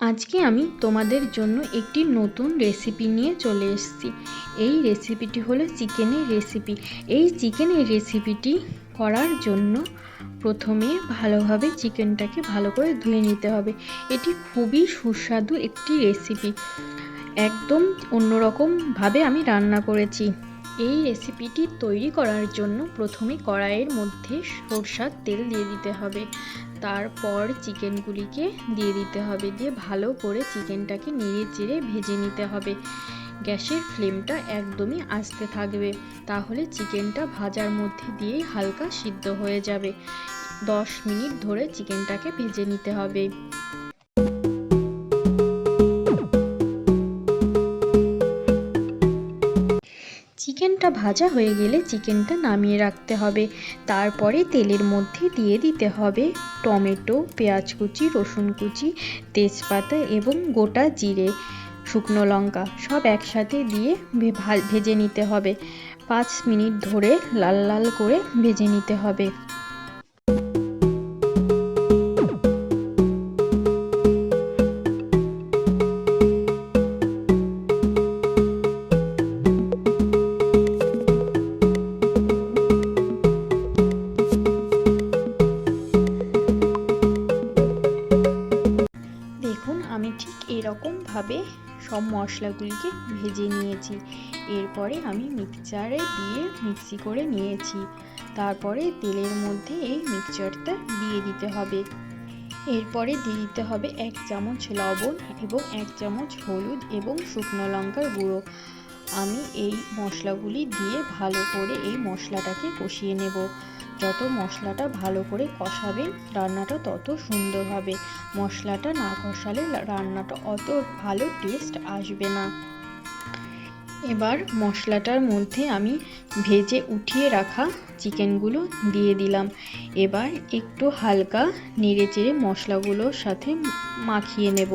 আজকে আমি তোমাদের জন্য একটি নতুন রেসিপি নিয়ে চলে এসেছি। এই রেসিপিটি হলো চিকেনের রেসিপি। এই চিকেনের রেসিপিটি করার জন্য প্রথমে ভালোভাবে চিকেনটাকে ভালো করে ধুয়ে নিতে হবে। এটি খুবই সুস্বাদু একটি রেসিপি, একদম অন্যরকমভাবে আমি রান্না করেছি। এই রেসিপিটি তৈরি করার জন্য প্রথমে কড়াইয়ের মধ্যে সরষের তেল দিয়ে দিতে হবে, তারপর চিকেনগুলিকে দিয়ে দিতে হবে, দিয়ে ভালো করে চিকেনটাকে নেড়ে চেড়ে ভেজে নিতে হবে। গ্যাসের ফ্লেমটা একদমই আস্তে থাকবে, তাহলে চিকেনটা ভাজার মধ্যে দিয়েই হালকা সিদ্ধ হয়ে যাবে। 10 মিনিট ধরে চিকেনটাকে ভেজে নিতে হবে। চিকেনটা ভাজা হয়ে গেলে চিকেনটা নামিয়ে রাখতে হবে। তারপরে তেলের মধ্যে দিয়ে দিতে হবে টমেটো, পেঁয়াজ কুচি, রসুন কুচি, তেজপাতা এবং গোটা জিরে, শুকনো লঙ্কা সব একসাথে দিয়ে ভেজে নিতে হবে। 5 মিনিট ধরে লাল লাল করে ভেজে নিতে হবে। দেখুন, আমি ঠিক এরকমভাবে সব মশলাগুলিকে ভেজে নিয়েছি। এরপরে আমি মিক্সচারে দিয়ে মিক্সি করে নিয়েছি। তারপরে তেলের মধ্যে এই মিক্সচারটা দিয়ে দিতে হবে। এরপরে দিয়ে দিতে হবে 1 চামচ লবণ এবং 1 চামচ হলুদ এবং শুকনো লঙ্কার গুঁড়ো। আমি এই মশলাগুলি দিয়ে ভালো করে এই মশলাটাকে কষিয়ে নেব। যত মশলাটা ভালো করে কষাবেন রান্নাটা তত সুন্দর হবে। মশলাটা না কষালে রান্নাটা অত ভালো টেস্ট আসবে না। এবার মশলাটার মধ্যে আমি ভেজে উঠিয়ে রাখা চিকেনগুলো দিয়ে দিলাম। এবার একটু হালকা নেড়ে চেড়ে মশলাগুলোর সাথে মাখিয়ে নেব।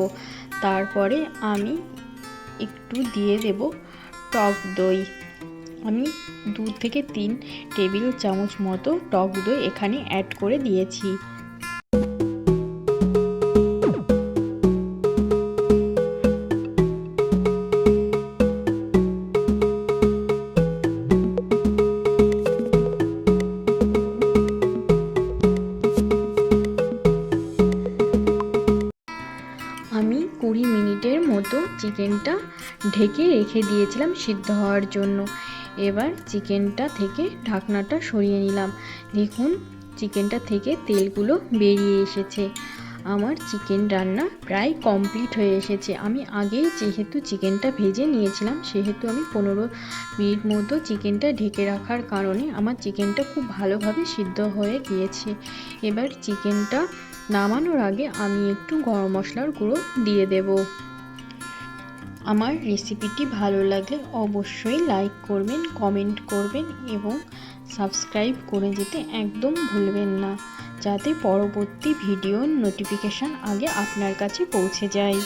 তারপরে আমি একটু দিয়ে দেব টক দই। আমি 2 থেকে 3 টেবিল চামচ মতো টক দই এখানে অ্যাড করে দিয়েছি। আমি 20 মিনিটের মতো চিকেনটা ঢেকে রেখে দিয়েছিলাম সিদ্ধ হওয়ার জন্য। এবার চিকেনটা থেকে ঢাকনাটা সরিয়ে নিলাম। দেখুন, চিকেনটা থেকে তেলগুলো বেরিয়ে এসেছে। আমার চিকেন রান্না প্রায় কমপ্লিট হয়ে এসেছে। আমি আগেই যেহেতু চিকেনটা ভেজে নিয়েছিলাম, সেহেতু আমি 15 মিনিট মতো চিকেনটা ঢেকে রাখার কারণে আমার চিকেনটা খুব ভালোভাবে সিদ্ধ হয়ে গিয়েছে। এবার চিকেনটা নামানোর আগে আমি একটু গরম মশলার গুঁড়ো দিয়ে দেব। আমার রেসিপিটি ভালো লাগলে অবশ্যই লাইক করবেন, কমেন্ট করবেন এবং সাবস্ক্রাইব করে যেতে একদম ভুলবেন না, যাতে পরবর্তী ভিডিওর নোটিফিকেশান আগে আপনার কাছে পৌঁছে যায়।